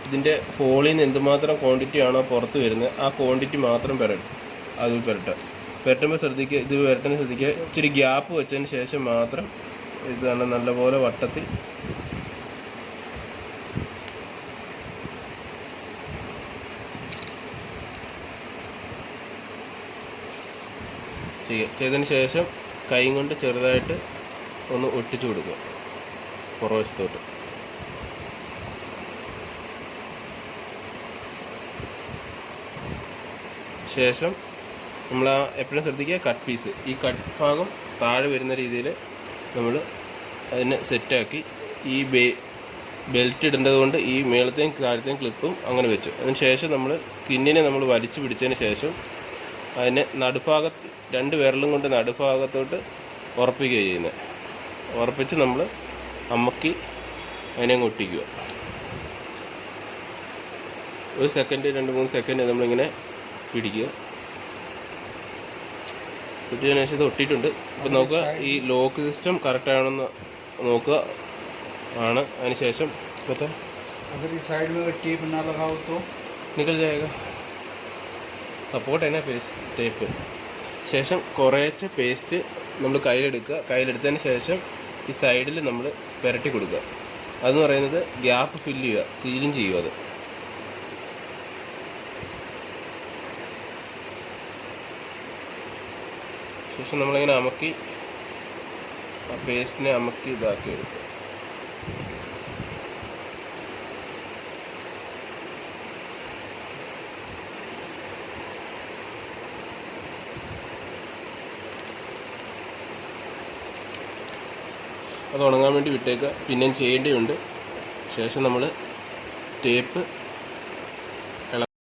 ഇതിൻ്റെ ഹോളിൽ നിന്ന് എന്തുമാത്രം ക്വാണ്ടിറ്റി ആണോ പുറത്ത് വരുന്നത് ആ ക്വാണ്ടിറ്റി മാത്രം പുരട്ടുമ്പോൾ ശ്രദ്ധിക്കുക, ഇത് പുരട്ടുന്ന ശ്രദ്ധിക്കുക, ഇച്ചിരി ഗ്യാപ്പ് വെച്ചതിന് ശേഷം മാത്രം ഇതാണ് നല്ലപോലെ വട്ടത്തിൽ ചെയ്തതിന് ശേഷം കൈ കൊണ്ട് ചെറുതായിട്ട് ഒന്ന് ഒട്ടിച്ചു കൊടുക്കുക പുറവശത്തോട്ട്. ശേഷം നമ്മൾ എപ്പോഴും ശ്രദ്ധിക്കുക കട്ട് പീസ്, ഈ കട്ട് ഭാഗം താഴെ വരുന്ന രീതിയിൽ നമ്മൾ അതിനെ സെറ്റാക്കി ഈ ബെൽറ്റ് ഇടേണ്ടത് കൊണ്ട് ഈ മേളത്തെയും താഴത്തെയും ക്ലിപ്പും അങ്ങനെ വെച്ചു. അതിന് ശേഷം നമ്മൾ സ്കിന്നിനെ നമ്മൾ വലിച്ചു പിടിച്ചതിന് ശേഷം അതിനെ നടുഭാഗത്ത് 2 വിരലും കൊണ്ട് നടുഭാഗത്തോട്ട് ഉറപ്പിക്കുക ചെയ്യുന്നത്. ഉറപ്പിച്ച് നമ്മൾ അമക്കി അതിനെ ഒട്ടിക്കുക. 1 സെക്കൻഡ് 2-3 സെക്കൻഡ് നമ്മളിങ്ങനെ പിടിക്കുക. പിടിച്ചതിന് ശേഷം ഇത് ഒട്ടിയിട്ടുണ്ട്. അപ്പോൾ നോക്കുക ഈ ലോക്ക് സിസ്റ്റം കറക്റ്റാണെന്ന് നോക്കുക ആണ്. അതിന് ശേഷം पता अगर इस साइड में टेप ना लगाओ तो निकल जाएगा. സപ്പോർട്ട് തന്നെ ടേപ്പ്. ശേഷം കുറേശ്ശെ പേസ്റ്റ് നമ്മൾ കയ്യിലെടുക്കുക. കയ്യിലെടുത്തതിന് ശേഷം ഈ സൈഡിൽ നമ്മൾ പുരട്ടി കൊടുക്കുക. അതെന്ന് പറയുന്നത് ഗ്യാപ്പ് ഫില്ല് ചെയ്യുക, സീലിങ് ചെയ്യുക. അത് ശേഷം നമ്മളിങ്ങനെ അമക്കി ആ പേസ്റ്റിനെ അമക്കി ഇതാക്കി എടുക്കുക. അത് ഉണങ്ങാൻ വേണ്ടി വിട്ടേക്കുക. പിന്നെയും ചെയ്യേണ്ടതുണ്ട്. ശേഷം നമ്മൾ ടേപ്പ്